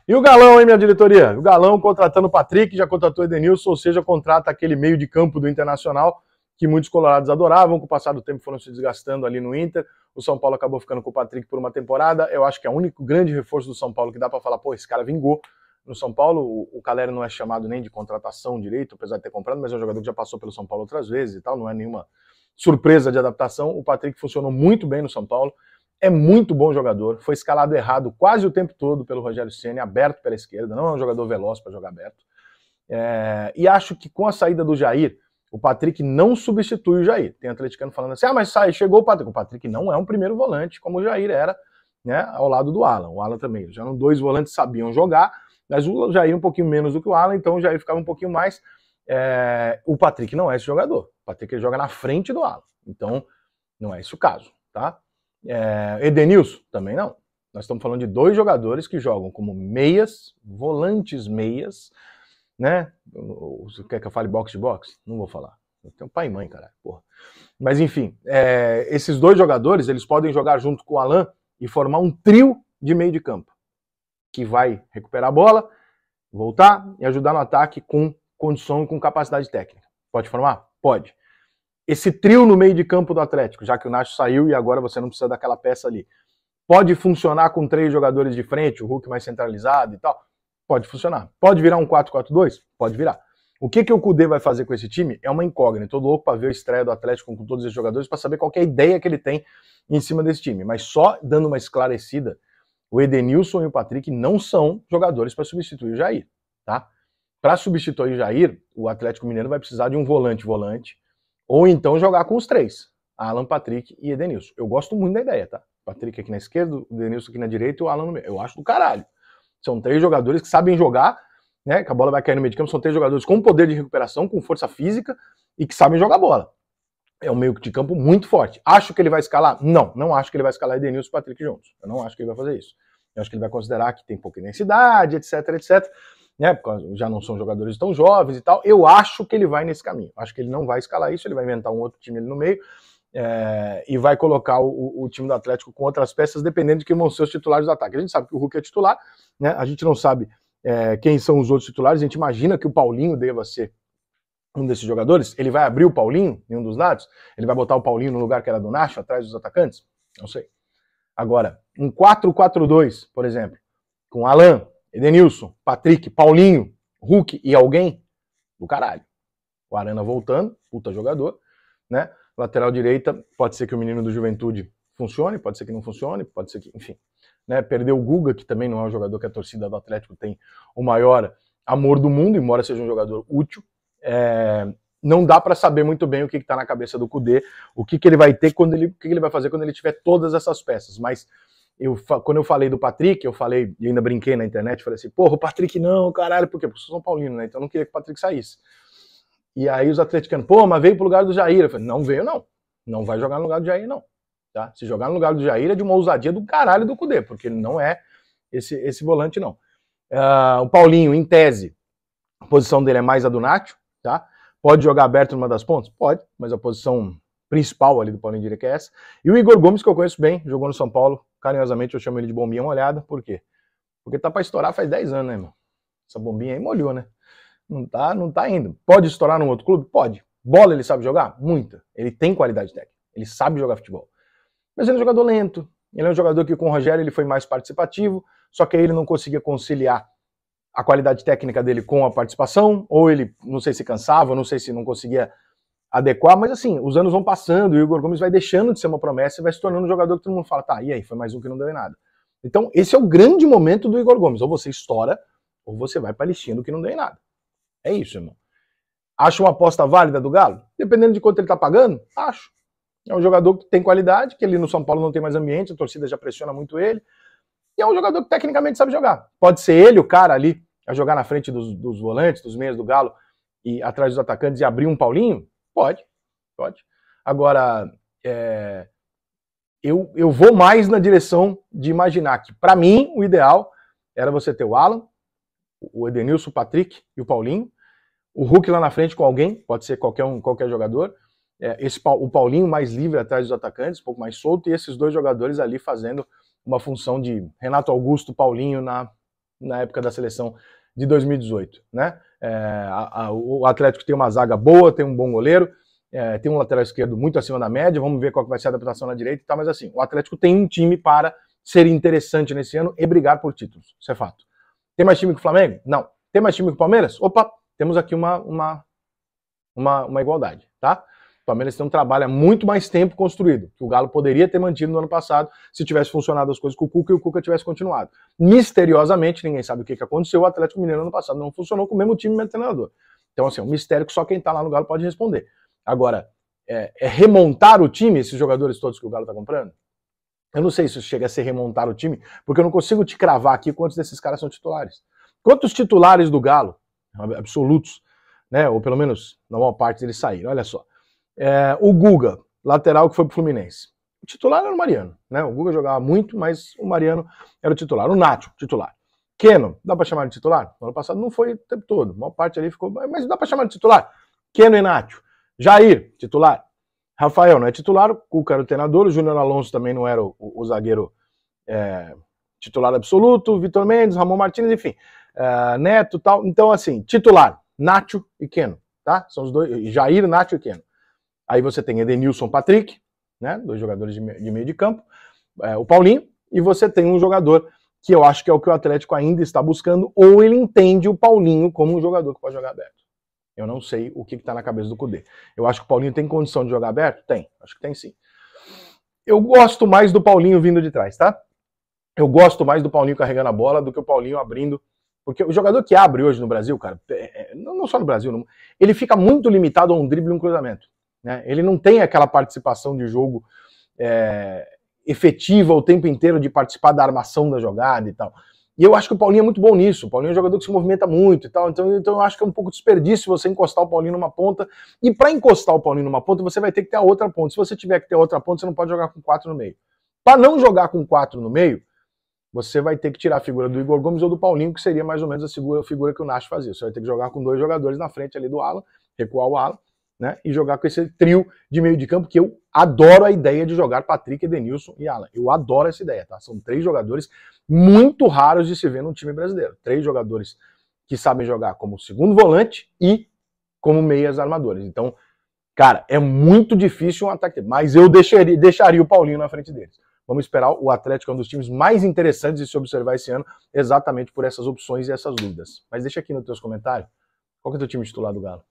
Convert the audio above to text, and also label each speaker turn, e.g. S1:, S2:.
S1: E o Galão, hein, minha diretoria? O Galão contratando o Patrick, já contratou o Edenilson, ou seja, contrata aquele meio de campo do Internacional que muitos colorados adoravam, com o passar do tempo foram se desgastando ali no Inter. O São Paulo acabou ficando com o Patrick por uma temporada. Eu acho que é o único grande reforço do São Paulo que dá para falar, pô, esse cara vingou no São Paulo. O Calera não é chamado nem de contratação direito, apesar de ter comprado, mas é um jogador que já passou pelo São Paulo outras vezes e tal, não é nenhuma surpresa de adaptação. O Patrick funcionou muito bem no São Paulo. É muito bom jogador, foi escalado errado quase o tempo todo pelo Rogério Ceni, aberto pela esquerda, não é um jogador veloz para jogar aberto. E acho que com a saída do Jair, o Patrick não substitui o Jair. Tem atleticano falando assim, mas chegou o Patrick. O Patrick não é um primeiro volante, como o Jair era, né, ao lado do Alan. O Alan também, já eram dois volantes que sabiam jogar, mas o Jair um pouquinho menos do que o Alan, então o Jair ficava um pouquinho mais. O Patrick não é esse jogador. O Patrick ele joga na frente do Alan, então não é esse o caso, tá? Edenilson, também não. Nós estamos falando de dois jogadores que jogam como meias, volantes meias, né? Você quer que eu fale box de box? Não vou falar. Eu tenho pai e mãe, caralho, porra. Mas enfim, esses dois jogadores, eles podem jogar junto com o Alan e formar um trio de meio de campo, que vai recuperar a bola, voltar e ajudar no ataque com condição e com capacidade técnica. Pode formar? Pode. Esse trio no meio de campo do Atlético, já que o Nacho saiu e agora você não precisa daquela peça ali, pode funcionar com 3 jogadores de frente, o Hulk mais centralizado e tal? Pode funcionar. Pode virar um 4-4-2? Pode virar. O que o Kudê vai fazer com esse time é uma incógnita. Tô louco para ver a estreia do Atlético com todos esses jogadores para saber qual é a ideia que ele tem em cima desse time. Mas só dando uma esclarecida, o Edenilson e o Patrick não são jogadores para substituir o Jair, tá? Para substituir o Jair, o Atlético Mineiro vai precisar de um volante, ou então jogar com os 3, Alan, Patrick e Edenilson. Eu gosto muito da ideia, tá? Patrick aqui na esquerda, o Edenilson aqui na direita e o Alan no meio. Eu acho do caralho. São 3 jogadores que sabem jogar, né? Que a bola vai cair no meio de campo. São 3 jogadores com poder de recuperação, com força física e que sabem jogar bola. É um meio de campo muito forte. Acho que ele vai escalar? Não acho que ele vai escalar Edenilson e Patrick juntos. Eu não acho que ele vai fazer isso. Eu acho que ele vai considerar que tem pouca intensidade, etc. Né, porque já não são jogadores tão jovens e tal. Eu acho que ele vai nesse caminho. Acho que ele não vai escalar isso, ele vai inventar um outro time ali no meio e vai colocar o time do Atlético com outras peças, dependendo de quem vão ser os titulares do ataque. A gente sabe que o Hulk é titular, né? A gente não sabe quem são os outros titulares, a gente imagina que o Paulinho deva ser um desses jogadores. Ele vai abrir o Paulinho em um dos lados? Ele vai botar o Paulinho no lugar que era do Nacho, atrás dos atacantes? Não sei. Agora, um 4-4-2, por exemplo, com Alan, Edenilson, Patrick, Paulinho, Hulk e alguém do caralho. O Arana voltando, puta jogador, né? Lateral direita, pode ser que o menino do Juventude funcione, pode ser que não funcione, pode ser que, enfim. Né? Perdeu o Guga, que também não é um jogador que a torcida do Atlético tem o maior amor do mundo, embora seja um jogador útil. Não dá para saber muito bem o que está na cabeça do Kudê, o que ele vai ter, o que ele vai fazer quando ele tiver todas essas peças, mas quando eu falei do Patrick, e ainda brinquei na internet, falei assim, porra, o Patrick não, caralho, por quê? Porque eu sou São Paulino, né? Então eu não queria que o Patrick saísse. E aí os atleticanos, pô, mas veio pro lugar do Jair. Eu falei, não veio não. Não vai jogar no lugar do Jair, não. Tá? Se jogar no lugar do Jair é de uma ousadia do caralho do Kudê, porque ele não é esse volante, não. O Paulinho, em tese, a posição dele é mais a do Nacho, tá? Pode jogar aberto numa das pontas? Pode, mas a posição principal ali do Paulinho diria que é essa. E o Igor Gomes, que eu conheço bem, jogou no São Paulo, carinhosamente eu chamo ele de bombinha molhada. Por quê? Porque tá pra estourar faz 10 anos, né, irmão? Essa bombinha aí molhou, né? Não tá indo. Pode estourar num outro clube? Pode. Bola ele sabe jogar? Muita. Ele tem qualidade técnica. Ele sabe jogar futebol. Mas ele é um jogador lento. Ele é um jogador que com o Rogério ele foi mais participativo, só que aí ele não conseguia conciliar a qualidade técnica dele com a participação, ou ele, não sei se cansava, não sei se não conseguia adequar, mas assim, os anos vão passando e o Igor Gomes vai deixando de ser uma promessa e vai se tornando um jogador que todo mundo fala, tá, e aí, foi mais um que não deu em nada. Então, esse é o grande momento do Igor Gomes, ou você estoura, ou você vai pra listinha do que não deu em nada. É isso, irmão. Acho uma aposta válida do Galo? Dependendo de quanto ele tá pagando, acho. É um jogador que tem qualidade, que ali no São Paulo não tem mais ambiente, a torcida já pressiona muito ele, e é um jogador que tecnicamente sabe jogar. Pode ser ele, o cara ali, a jogar na frente dos volantes, dos meias do Galo, e atrás dos atacantes e abrir um Paulinho? Pode. Agora, eu vou mais na direção de imaginar que, para mim, o ideal era você ter o Alan, o Edenilson, o Patrick e o Paulinho, o Hulk lá na frente com alguém, pode ser qualquer jogador, o Paulinho mais livre atrás dos atacantes, um pouco mais solto, e esses dois jogadores ali fazendo uma função de Renato Augusto, Paulinho na época da seleção de 2018, né? O Atlético tem uma zaga boa, tem um bom goleiro, tem um lateral esquerdo muito acima da média, vamos ver qual que vai ser a adaptação na direita e tal, mas assim, o Atlético tem um time para ser interessante nesse ano e brigar por títulos, isso é fato. Tem mais time que o Flamengo? Não. Tem mais time que o Palmeiras? Opa, temos aqui uma igualdade, tá? O Palmeiras tem um trabalho há muito mais tempo construído, que o Galo poderia ter mantido no ano passado se tivesse funcionado as coisas com o Cuca e o Cuca tivesse continuado. Misteriosamente, ninguém sabe o que aconteceu, o Atlético Mineiro ano passado não funcionou com o mesmo time e o mesmo treinador. Então, assim, é um mistério que só quem tá lá no Galo pode responder. Agora, remontar o time, esses jogadores todos que o Galo tá comprando? Eu não sei se isso chega a ser remontar o time, porque eu não consigo te cravar aqui quantos desses caras são titulares. Quantos titulares do Galo, absolutos, né, ou pelo menos na maior parte deles saíram, olha só. O Guga, lateral que foi pro Fluminense. O titular era o Mariano, né? O Guga jogava muito, mas o Mariano era o titular. O Nacho, titular. Keno, dá pra chamar de titular? No ano passado não foi o tempo todo, a maior parte ali ficou, mas dá pra chamar de titular. Keno e Nacho. Jair, titular. Rafael não é titular, o Cuca era o treinador, o Júnior Alonso também não era o zagueiro titular absoluto, Vitor Mendes, Ramon Martins, enfim, Neto e tal. Então, assim, titular, Nacho e Keno, tá? São os dois, Jair, Nacho e Keno. Aí você tem Edenilson, Patrick, né? Dois jogadores de meio de campo, o Paulinho, e você tem um jogador que eu acho que é o que o Atlético ainda está buscando, ou ele entende o Paulinho como um jogador que pode jogar aberto. Eu não sei o que está na cabeça do Cudê. Eu acho que o Paulinho tem condição de jogar aberto? Tem, acho que tem sim. Eu gosto mais do Paulinho vindo de trás, tá? Eu gosto mais do Paulinho carregando a bola do que o Paulinho abrindo. Porque o jogador que abre hoje no Brasil, cara, não só no Brasil, ele fica muito limitado a um drible e um cruzamento. Né? Ele não tem aquela participação de jogo efetiva o tempo inteiro de participar da armação da jogada e tal. E eu acho que o Paulinho é muito bom nisso. O Paulinho é um jogador que se movimenta muito e tal. Então eu acho que é um pouco desperdício você encostar o Paulinho numa ponta. E para encostar o Paulinho numa ponta, você vai ter que ter a outra ponta. Se você tiver que ter a outra ponta, você não pode jogar com 4 no meio. Para não jogar com 4 no meio, você vai ter que tirar a figura do Igor Gomes ou do Paulinho, que seria mais ou menos a figura que o Nacho fazia. Você vai ter que jogar com 2 jogadores na frente ali do Alan, recuar o Alan, né, e jogar com esse trio de meio de campo, que eu adoro a ideia de jogar Patrick, Edenilson e Alan. Eu adoro essa ideia, tá? São 3 jogadores muito raros de se ver num time brasileiro. 3 jogadores que sabem jogar como segundo volante e como meias armadores. Então, cara, é muito difícil um ataque, mas eu deixaria o Paulinho na frente deles. Vamos esperar. O Atlético é um dos times mais interessantes de se observar esse ano, exatamente por essas opções e essas dúvidas. Mas deixa aqui nos teus comentários, qual que é o teu time titular do Galo?